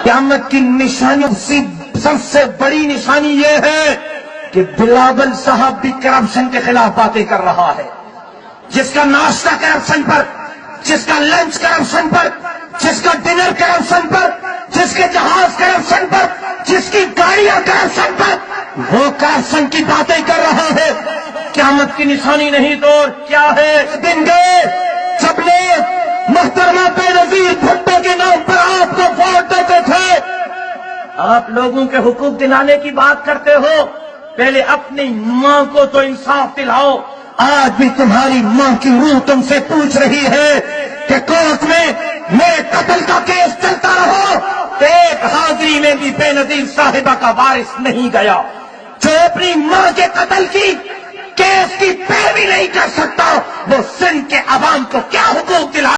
قیامت کی نشانیوں سے سب سے بڑی نشانی یہ ہے کہ بلاول صاحب بھی کرپشن کے خلاف باتیں کر رہا ہے، جس کا ناشتہ کرپشن پر، جس کا لنچ کرپشن پر، جس کا ڈنر کرپشن پر، جس کے جہاز کرپشن پر، جس کی گاڑیاں کرپشن پر، وہ کرپشن کی باتیں کر رہا ہے۔ قیامت کی نشانی نہیں تو اور کیا ہے؟ دن گئے جب لوگ محترمہ بے نظیر بھٹو کے نام پر آپ کو ووٹ دیتے تھے۔ آپ لوگوں کے حقوق دلانے کی بات کرتے ہو، پہلے اپنی ماں کو تو انصاف دلاؤ۔ آج بھی تمہاری ماں کی روح تم سے پوچھ رہی ہے کہ کورٹ میں میرے قتل کا کیس چلتا رہو، ایک حاضری میں بھی بے نظیر صاحبہ کا وارث نہیں گیا۔ جو اپنی ماں کے قتل کی کیس کی پیروی نہیں کر سکتا، وہ سندھ کے عوام کو کیا حقوق دلا